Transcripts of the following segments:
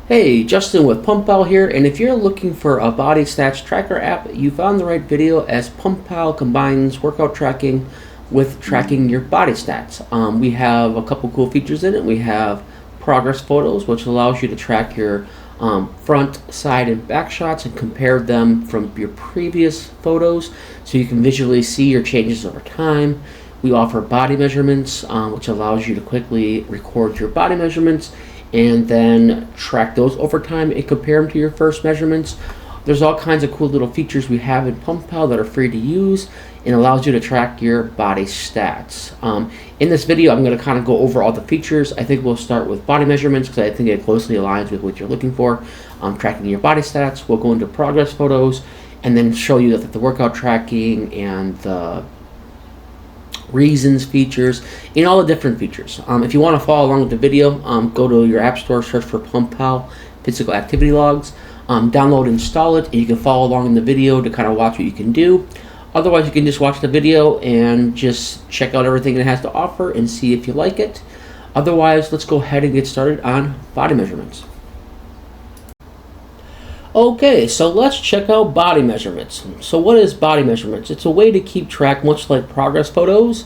Hey, Justin with PumpPal here, and if you're looking for a body stats tracker app, you found the right video as PumpPal combines workout tracking with tracking your body stats. We have a couple cool features in it. We have progress photos, which allows you to track your front, side, and back shots and compare them from your previous photos so you can visually see your changes over time. We offer body measurements, which allows you to quickly record your body measurements and then track those over time and compare them to your first measurements. There's all kinds of cool little features we have in PumpPal that are free to use and allows you to track your body stats. In this video, I'm going to kind of go over all the features. I think we'll start with body measurements because I think it closely aligns with what you're looking for. Tracking your body stats. We'll go into progress photos and then show you that the workout tracking and the reasons features and all the different features. If you want to follow along with the video, go to your app store, search for PumpPal physical activity logs, download, install it, and you can follow along in the video to kind of watch what you can do. Otherwise, you can just watch the video and just check out everything it has to offer and see if you like it. Otherwise, let's go ahead and get started on body measurements. Okay, so let's check out body measurements. So what is body measurements? It's a way to keep track, much like progress photos,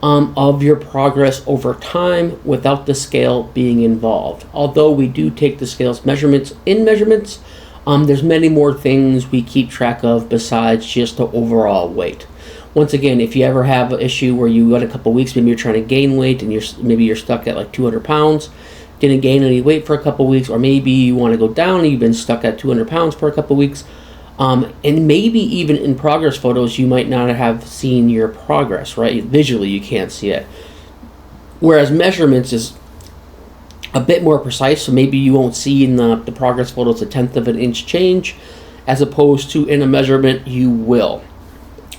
of your progress over time without the scale being involved. Although we do take the scale's measurements in measurements, there's many more things we keep track of besides just the overall weight. Once again, if you ever have an issue where you got a couple weeks, maybe you're trying to gain weight and maybe you're stuck at like 200 pounds, didn't gain any weight for a couple weeks, or maybe you want to go down and you've been stuck at 200 pounds for a couple weeks, and maybe even in progress photos you might not have seen your progress, right? Visually you can't see it, whereas measurements is a bit more precise, so maybe you won't see in the progress photos a 1/10 of an inch change, as opposed to in a measurement you will.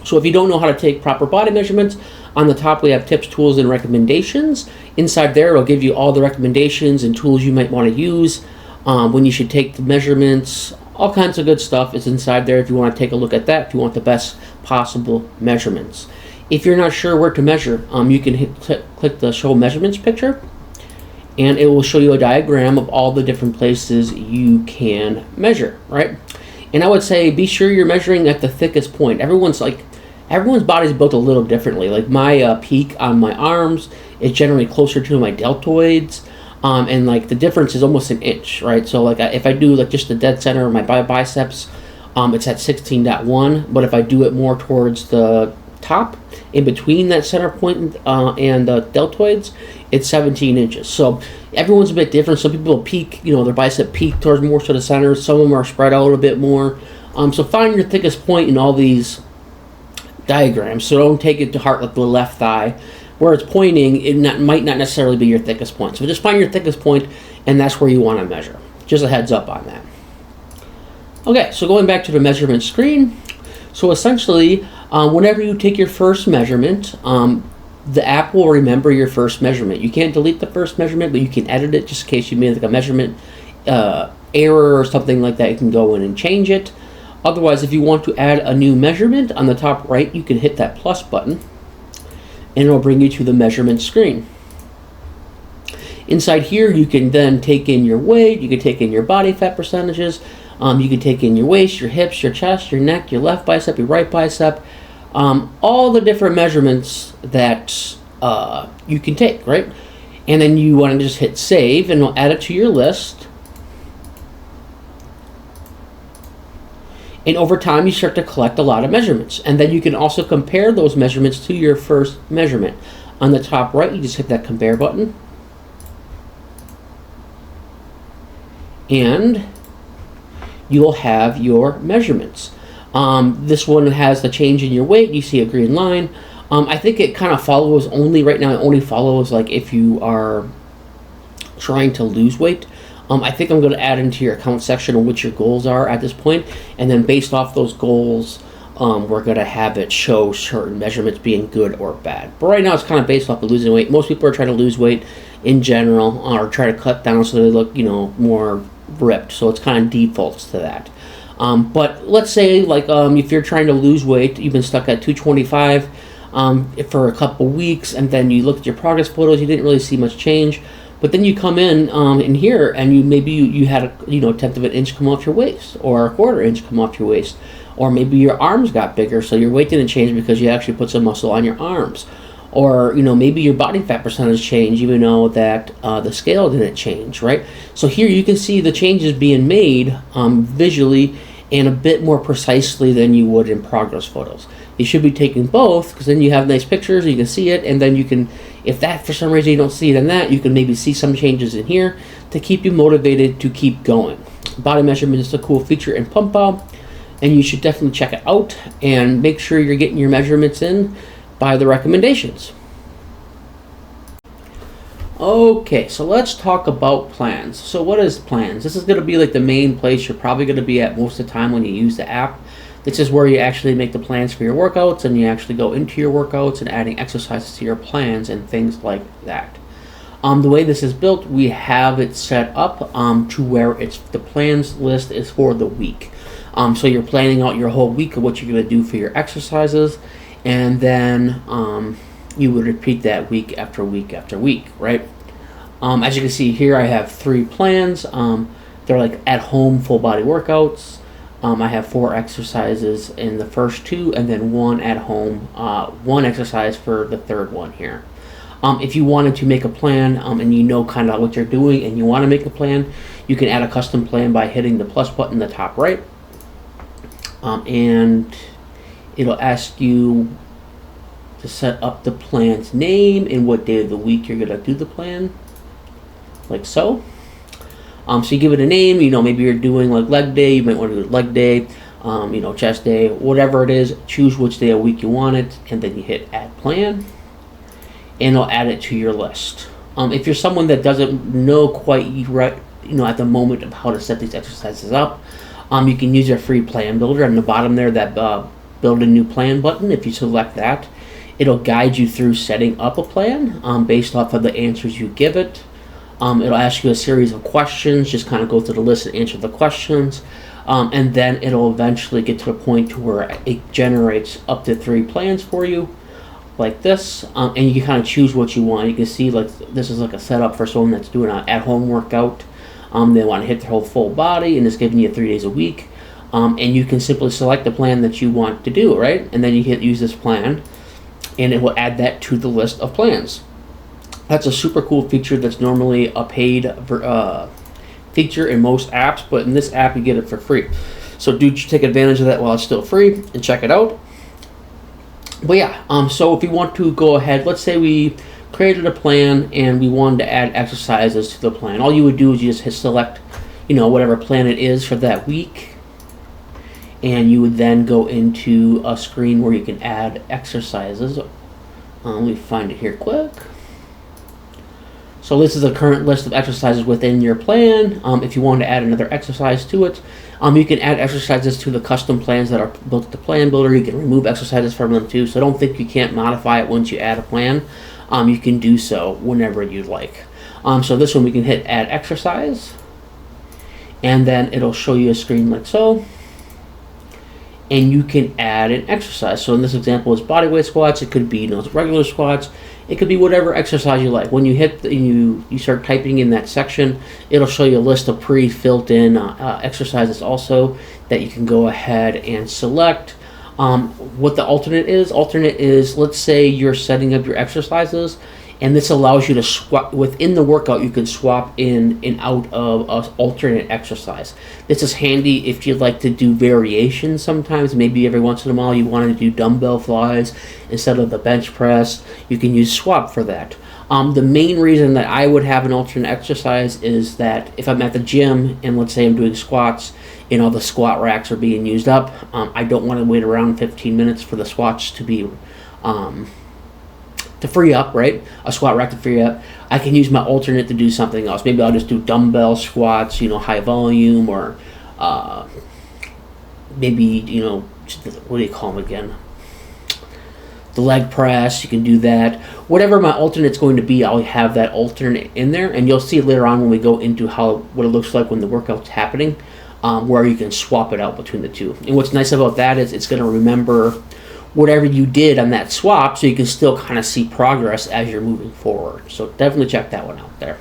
So if you don't know how to take proper body measurements, on the top we have tips, tools, and recommendations. Inside there it'll give you all the recommendations and tools you might want to use when you should take the measurements. All kinds of good stuff is inside there if you want to take a look at that, if you want the best possible measurements. If you're not sure where to measure, you can click the show measurements picture, and it will show you a diagram of all the different places you can measure, right? And I would say be sure you're measuring at the thickest point. Everyone's body's built a little differently. Like my peak on my arms is generally closer to my deltoids, and like the difference is almost an inch, right? So like if I do like just the dead center of my biceps, it's at 16.1, but if I do it more towards the top, in between that center point and the deltoids, it's 17 inches. So everyone's a bit different. Some people peak, their bicep peak towards more to the center. Some of them are spread out a bit more. So find your thickest point in all these diagrams. So don't take it to heart like the left thigh. Where it's pointing, might not necessarily be your thickest point. So just find your thickest point, and that's where you want to measure. Just a heads up on that. Okay, so going back to the measurement screen. So essentially, whenever you take your first measurement, the app will remember your first measurement. You can't delete the first measurement, but you can edit it just in case you made like a measurement error or something like that. You can go in and change it. Otherwise, if you want to add a new measurement, on the top right, you can hit that plus button, and it'll bring you to the measurement screen. Inside here, you can then take in your weight, you can take in your body fat percentages, you can take in your waist, your hips, your chest, your neck, your left bicep, your right bicep, all the different measurements that you can take, right? And then you want to just hit save, and it'll add it to your list. And over time, you start to collect a lot of measurements. And then you can also compare those measurements to your first measurement. On the top right, you just hit that compare button. And you will have your measurements. This one has the change in your weight. You see a green line. I think it kind of follows only, right now, it only follows like if you are trying to lose weight. I think I'm going to add into your account section on what your goals are at this point, and then based off those goals, we're going to have it show certain measurements being good or bad. But right now it's kind of based off of losing weight. Most people are trying to lose weight in general, or try to cut down so they look, more ripped. So it's kind of defaults to that. But let's say like if you're trying to lose weight, you've been stuck at 225 for a couple weeks, and then you look at your progress photos, you didn't really see much change. But then you come in here, and you had a tenth of an inch come off your waist, or a quarter inch come off your waist, or maybe your arms got bigger, so your weight didn't change because you actually put some muscle on your arms, or maybe your body fat percentage changed, even though that the scale didn't change, right? So here you can see the changes being made visually and a bit more precisely than you would in progress photos. You should be taking both, because then you have nice pictures, you can see it, and then you can, if that for some reason you don't see it in that, you can maybe see some changes in here to keep you motivated to keep going. Body measurement is a cool feature in PumpPal, and you should definitely check it out and make sure you're getting your measurements in by the recommendations. Okay, so let's talk about plans. So what is plans? This is going to be like the main place you're probably going to be at most of the time when you use the app. This is where you actually make the plans for your workouts, and you actually go into your workouts and adding exercises to your plans and things like that. The way this is built, we have it set up to where the plans list is for the week. So you're planning out your whole week of what you're going to do for your exercises, and then you would repeat that week after week after week, right? As you can see here, I have 3 plans. They're like at-home full body workouts. I have 4 exercises in the first 2, and then 1 at home, 1 exercise for the third one here. If you wanted to make a plan and you know kind of what you're doing and you want to make a plan, you can add a custom plan by hitting the plus button in the top right. And it'll ask you to set up the plan's name and what day of the week you're going to do the plan, like so. So you give it a name, maybe you're doing like leg day, you might want to do leg day, chest day, whatever it is, choose which day of the week you want it, and then you hit add plan, and it'll add it to your list. If you're someone that doesn't know quite right, at the moment of how to set these exercises up, you can use your free plan builder on the bottom there, that build a new plan button. If you select that, it'll guide you through setting up a plan based off of the answers you give it. It'll ask you a series of questions, just kind of go through the list and answer the questions, and then it'll eventually get to the point to where it generates up to 3 plans for you, like this, and you can kind of choose what you want. You can see like this is like a setup for someone that's doing an at-home workout. They want to hit their whole full body, and it's giving you 3 days a week, and you can simply select the plan that you want to do, right? And then you hit use this plan, and it will add that to the list of plans. That's a super cool feature that's normally a paid feature in most apps, but in this app you get it for free. So do take advantage of that while it's still free and check it out. But yeah, so if you want to go ahead, let's say we created a plan and we wanted to add exercises to the plan. All you would do is you just hit select, whatever plan it is for that week, and you would then go into a screen where you can add exercises. Let me find it here quick. So this is a current list of exercises within your plan. If you want to add another exercise to it, you can add exercises to the custom plans that are built at the plan builder. You can remove exercises from them too. So don't think you can't modify it once you add a plan. You can do so whenever you'd like. So this one we can hit add exercise, and then it'll show you a screen like so. And you can add an exercise. So in this example, it's bodyweight squats. It could be regular squats. It could be whatever exercise you like. When you hit you start typing in that section, it'll show you a list of pre-filled in exercises also that you can go ahead and select. What the alternate is, let's say you're setting up your exercises, and this allows you to swap within the workout. You can swap in and out of an alternate exercise. This is handy if you'd like to do variations. Sometimes, maybe every once in a while, you want to do dumbbell flies instead of the bench press. You can use swap for that. The main reason that I would have an alternate exercise is that if I'm at the gym and let's say I'm doing squats, the squat racks are being used up. I don't want to wait around 15 minutes for the squats to be to free up, right? A squat rack to free up. I can use my alternate to do something else. Maybe I'll just do dumbbell squats, high volume, or maybe, what do you call them again? The leg press, you can do that. Whatever my alternate's going to be, I'll have that alternate in there, and you'll see later on when we go into what it looks like when the workout's happening, where you can swap it out between the two. And what's nice about that is it's going to remember whatever you did on that swap, so you can still kind of see progress as you're moving forward. So definitely check that one out there.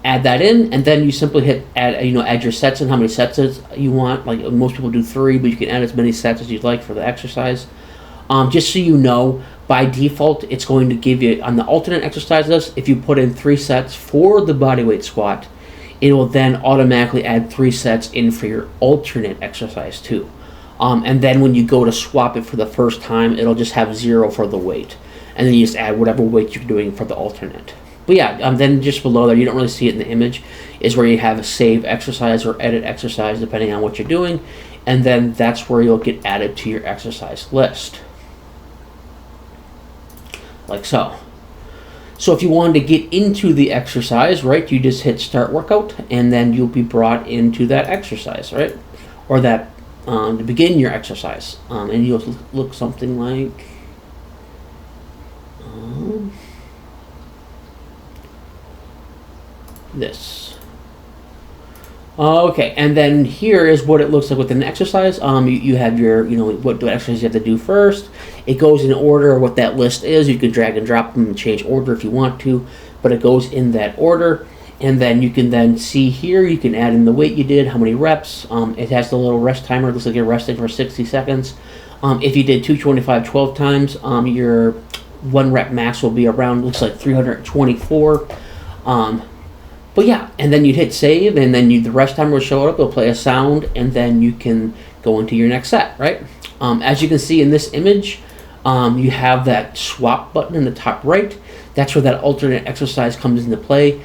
Add that in, and then you simply hit add your sets and how many sets you want. Like most people do 3, but you can add as many sets as you'd like for the exercise. Just so you know, by default, it's going to give you on the alternate exercise list. If you put in 3 sets for the bodyweight squat, it will then automatically add 3 sets in for your alternate exercise too. And then when you go to swap it for the first time, it'll just have 0 for the weight, and then you just add whatever weight you're doing for the alternate. But yeah, then just below there, you don't really see it in the image, is where you have a save exercise or edit exercise depending on what you're doing, and then that's where you'll get added to your exercise list. Like so. So if you wanted to get into the exercise, right, you just hit start workout, and then you'll be brought into that exercise, right? Or that to begin your exercise. And you'll look something like this. Okay, and then here is what it looks like with an exercise. You have your, what exercise you have to do first. It goes in order of what that list is. You can drag and drop them and change order if you want to, but it goes in that order. And then you can then see here, you can add in the weight you did, how many reps. It has the little rest timer. It looks like you're resting for 60 seconds. If you did 225 12 times, your 1 rep max will be around, looks like 324. But yeah, and then you'd hit save, and then the rest timer will show up. It'll play a sound, and then you can go into your next set, right? As you can see in this image, you have that swap button in the top right. That's where that alternate exercise comes into play.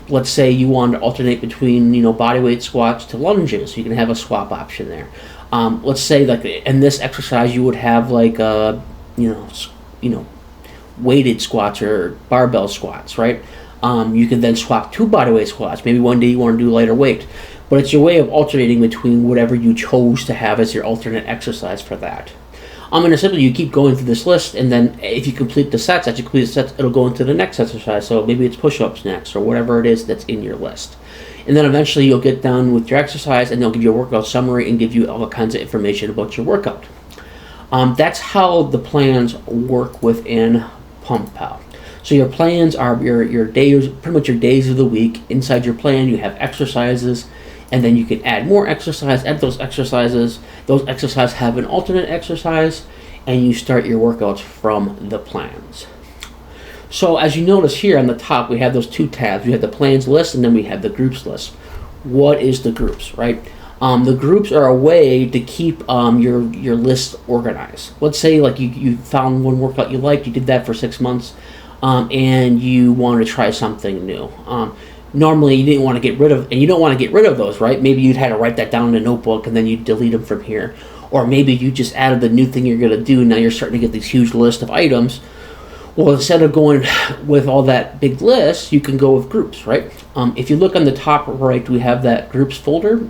Let's say you want to alternate between bodyweight squats to lunges. You can have a swap option there. Let's say like in this exercise you would have like weighted squats or barbell squats, right? You can then swap to bodyweight squats. Maybe one day you want to do lighter weight, but it's your way of alternating between whatever you chose to have as your alternate exercise for that. And essentially you keep going through this list, and then if you complete the sets, as you complete the sets, it'll go into the next exercise. So maybe it's push-ups next, or whatever it is that's in your list. And then eventually you'll get done with your exercise, and they'll give you a workout summary and give you all kinds of information about your workout. That's how the plans work within PumpPal. So your plans are your days, pretty much your days of the week. Inside your plan, you have exercises, and then you can add more exercise, add those exercises. Those exercises have an alternate exercise, and you start your workouts from the plans. So as you notice here on the top, we have those 2 tabs. We have the plans list, and then we have the groups list. What is the groups, right? The groups are a way to keep your list organized. Let's say like you found one workout you liked, you did that for 6 months, and you want to try something new. Normally you didn't want to get rid of, and you don't want to get rid of those, right? Maybe you'd had to write that down in a notebook and then you delete them from here. Or maybe you just added the new thing you're going to do, and now you're starting to get this huge list of items. Well, instead of going with all that big list, you can go with groups, right? If you look on the top right, we have that groups folder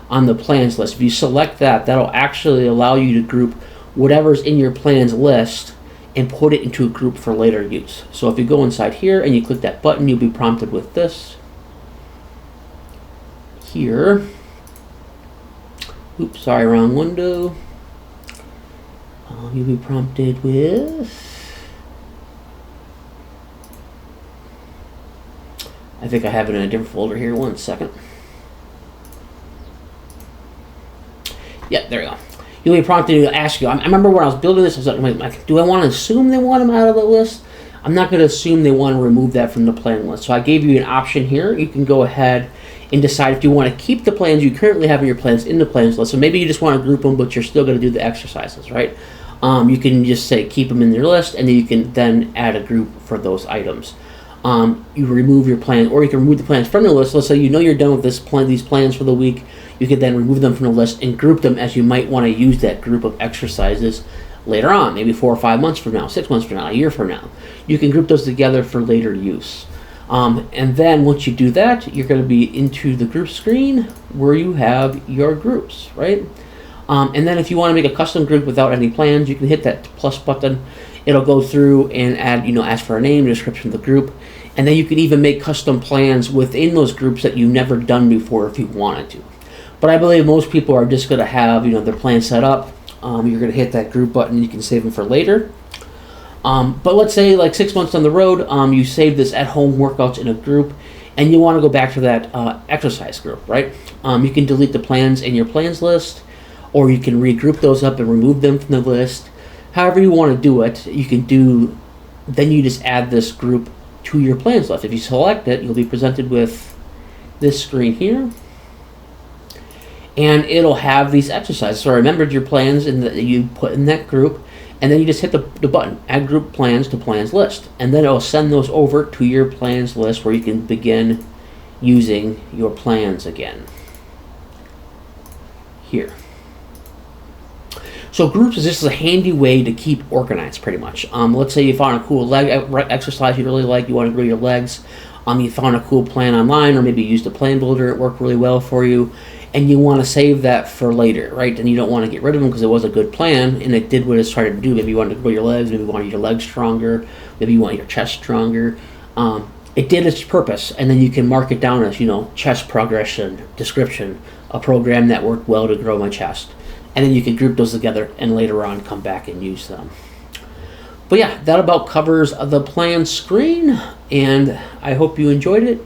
on the plans list. If you select that, that'll actually allow you to group whatever's in your plans list and put it into a group for later use. So if you go inside here and you click that button, you'll be prompted with this here. Oops, sorry, wrong window. You'll be prompted with, I think I have it in a different folder here. 1 second. Yeah, there you go. You'll be prompted to ask you. I remember when I was building this, I was like, do I want to assume they want them out of the list? I'm not going to assume they want to remove that from the plan list. So I gave you an option here. You can go ahead and decide if you want to keep the plans you currently have in your plans in the plans list. So maybe you just want to group them, but you're still going to do the exercises, right? You can just say keep them in your list, and then you can then add a group for those items. You remove your plan, or you can remove the plans from the list. Let's say you know you're done with these plans for the week. You can then remove them from the list and group them as you might want to use that group of exercises later on, maybe 4 or 5 months from now, 6 months from now, a year from now. You can group those together for later use. And then once you do that, you're going to be into the group screen where you have your groups, right? And then if you want to make a custom group without any plans, you can hit that plus button. It'll go through and add, ask for a name, description of the group, and then you can even make custom plans within those groups that you've never done before if you wanted to. But I believe most people are just going to have, their plan set up. You're going to hit that group button. You can save them for later. But let's say like 6 months down the road, you save this at-home workouts in a group, and you want to go back to that exercise group, right? You can delete the plans in your plans list, or you can regroup those up and remove them from the list. However you want to do it, you can do. Then you just add this group to your plans list. If you select it, you'll be presented with this screen here, and it'll have these exercises. So remembered your plans that you put in that group, and then you just hit the button, add group plans to plans list, and then it'll send those over to your plans list where you can begin using your plans again. Here. So groups is just a handy way to keep organized, pretty much. Let's say you found a cool leg exercise you really like, you want to grow your legs. You found a cool plan online, or maybe you used a plan builder, it worked really well for you, and you want to save that for later, right? And you don't want to get rid of them because it was a good plan and it did what it's trying to do. Maybe you wanted to grow your legs, maybe you wanted your legs stronger, maybe you want your chest stronger. It did its purpose, and then you can mark it down as, chest progression, description, a program that worked well to grow my chest. And then you can group those together and later on come back and use them. But yeah, that about covers the plan screen, and I hope you enjoyed it,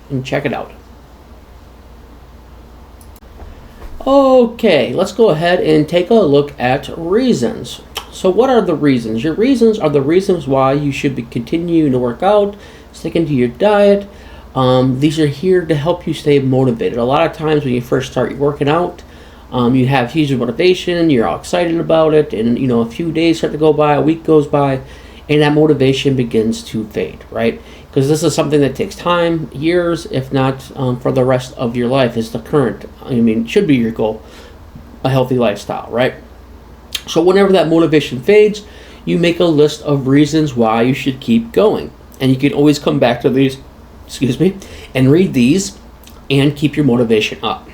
and check it out. Okay, let's go ahead and take a look at reasons. So what are the reasons? Your reasons are the reasons why you should be continuing to work out, sticking to your diet. These are here to help you stay motivated. A lot of times when you first start working out, you have huge motivation, you're all excited about it, and a few days start to go by, a week goes by, and that motivation begins to fade, right? Because this is something that takes time, years, if not for the rest of your life, is the current, should be your goal, a healthy lifestyle, right? So whenever that motivation fades, you make a list of reasons why you should keep going. And you can always come back to these, and read these and keep your motivation up.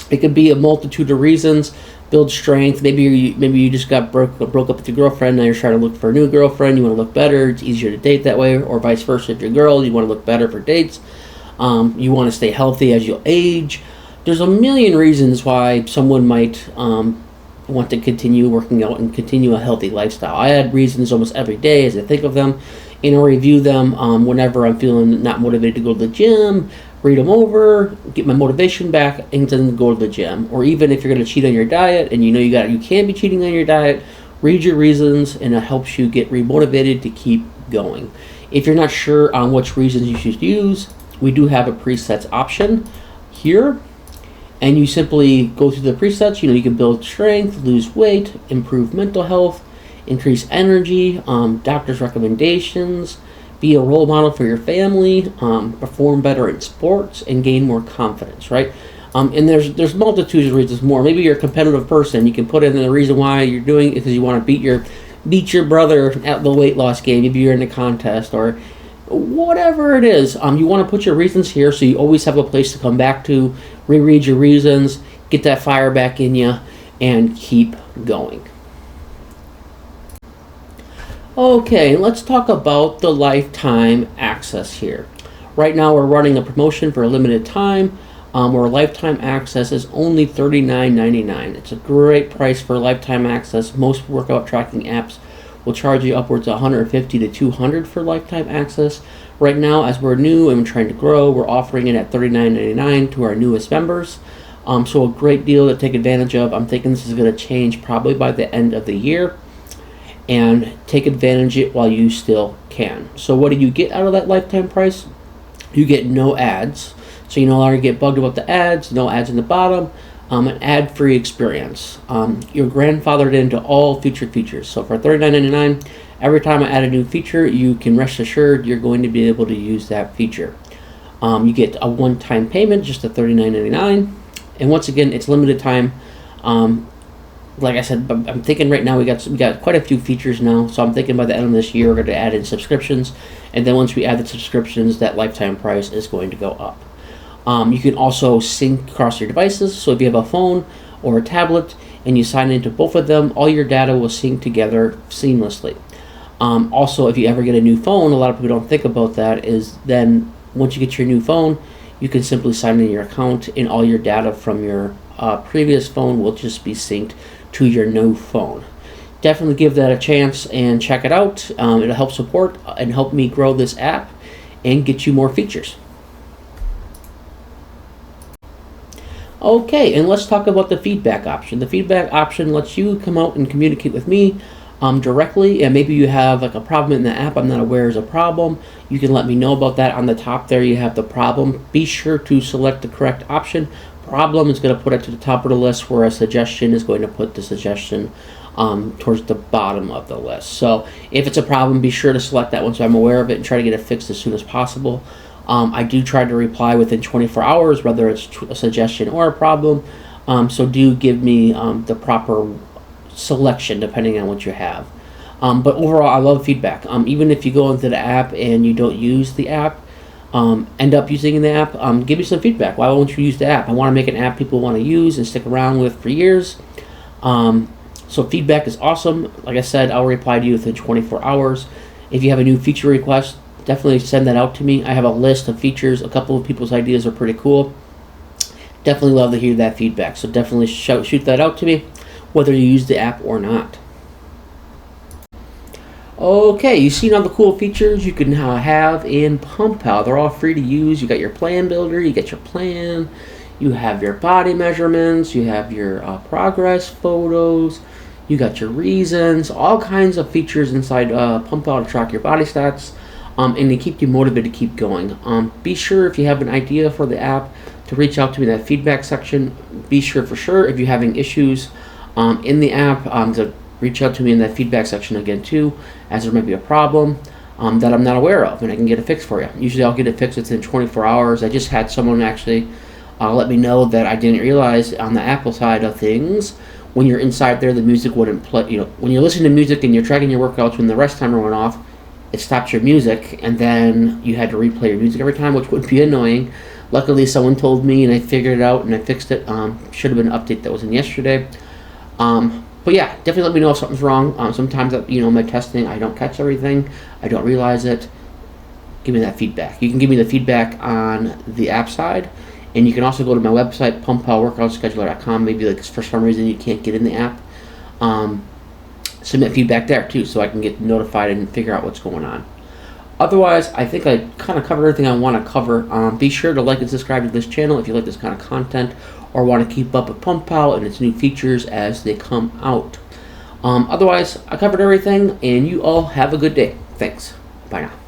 It could be a multitude of reasons. Build strength. Maybe you just got broke up with your girlfriend. Now you're trying to look for a new girlfriend. You want to look better. It's easier to date that way, or vice versa. If you're a girl, you want to look better for dates. You want to stay healthy as you age. There's a million reasons why someone might want to continue working out and continue a healthy lifestyle. I add reasons almost every day as I think of them, and I'll review them whenever I'm feeling not motivated to go to the gym. Read them over, get my motivation back, and then go to the gym. Or even if you're going to cheat on your diet and you can be cheating on your diet, read your reasons, and it helps you get remotivated to keep going. If you're not sure on which reasons you should use, we do have a presets option here, and you simply go through the presets. You can build strength, lose weight, improve mental health, increase energy, doctor's recommendations, be a role model for your family, perform better in sports, and gain more confidence, right? And there's multitudes of reasons more. Maybe you're a competitive person. You can put in the reason why you're doing it because you want to beat your brother at the weight loss game. Maybe you're in a contest or whatever it is. You want to put your reasons here so you always have a place to come back to, reread your reasons, get that fire back in you, and keep going. Okay, let's talk about the lifetime access here. Right now we're running a promotion for a limited time where lifetime access is only $39.99. It's a great price for lifetime access. Most workout tracking apps will charge you upwards of $150 to $200 for lifetime access. Right now, as we're new and we're trying to grow, we're offering it at $39.99 to our newest members. So a great deal to take advantage of. I'm thinking this is going to change probably by the end of the year. And take advantage of it while you still can. So what do you get out of that lifetime price? You get no ads. So you no longer get bugged about the ads, no ads in the bottom, an ad-free experience. You're grandfathered into all featured features. So for $39.99, every time I add a new feature, you can rest assured you're going to be able to use that feature. You get a one-time payment, just at $39.99. And once again, it's limited time. Like I said, I'm thinking right now we got quite a few features now, so I'm thinking by the end of this year we're going to add in subscriptions, and then once we add the subscriptions, that lifetime price is going to go up. You can also sync across your devices, so if you have a phone or a tablet and you sign into both of them, all your data will sync together seamlessly. Also, if you ever get a new phone, a lot of people don't think about that, is then once you get your new phone, you can simply sign in your account and all your data from your previous phone will just be synced to your new phone. Definitely give that a chance and check it out. It'll help support and help me grow this app and get you more features. Okay, and let's talk about the feedback option. The feedback option lets you come out and communicate with me directly, and maybe you have like a problem in the app I'm not aware is a problem. You can let me know about that. On the top there you have the problem. Be sure to select the correct option. Problem is going to put it to the top of the list, whereas suggestion is going to put the suggestion towards the bottom of the list. So if it's a problem, be sure to select that one so I'm aware of it and try to get it fixed as soon as possible. I do try to reply within 24 hours, whether it's a suggestion or a problem. So do give me the proper selection depending on what you have. But overall, I love feedback. Even if you go into the app and you don't use the app, end up using the app, give me some feedback. Why won't you use the app? I want to make an app people want to use and stick around with for years. So feedback is awesome. Like I said, I'll reply to you within 24 hours. If you have a new feature request, definitely send that out to me. I have a list of features. A couple of people's ideas are pretty cool. Definitely love to hear that feedback. So definitely shoot that out to me, whether you use the app or not. Okay, you've seen all the cool features you can have in PumpPal. They're all free to use. You got your plan builder, you get your plan, you have your body measurements, you have your progress photos, you got your reasons, all kinds of features inside PumpPal to track your body stats and to keep you motivated to keep going. Be sure if you have an idea for the app to reach out to me in that feedback section. Be sure for sure if you're having issues in the app to reach out to me in that feedback section again too, as there might be a problem that I'm not aware of and I can get it fixed for you. Usually I'll get it fixed within 24 hours. I just had someone actually let me know that I didn't realize on the Apple side of things, when you're inside there, the music wouldn't play. You know, when you're listening to music and you're tracking your workouts, when the rest timer went off, it stopped your music, and then you had to replay your music every time, which would be annoying. Luckily, someone told me, and I figured it out, and I fixed it. Should have been an update that was in yesterday. But yeah, definitely let me know if something's wrong. Sometimes, my testing, I don't catch everything. I don't realize it. Give me that feedback. You can give me the feedback on the app side, and you can also go to my website, PumpPalWorkoutScheduler.com. Maybe like for some reason you can't get in the app. Submit feedback there too, so I can get notified and figure out what's going on. Otherwise, I think I kind of covered everything I want to cover. Be sure to like and subscribe to this channel if you like this kind of content or want to keep up with PumpPal and its new features as they come out. Otherwise, I covered everything, and you all have a good day. Thanks. Bye now.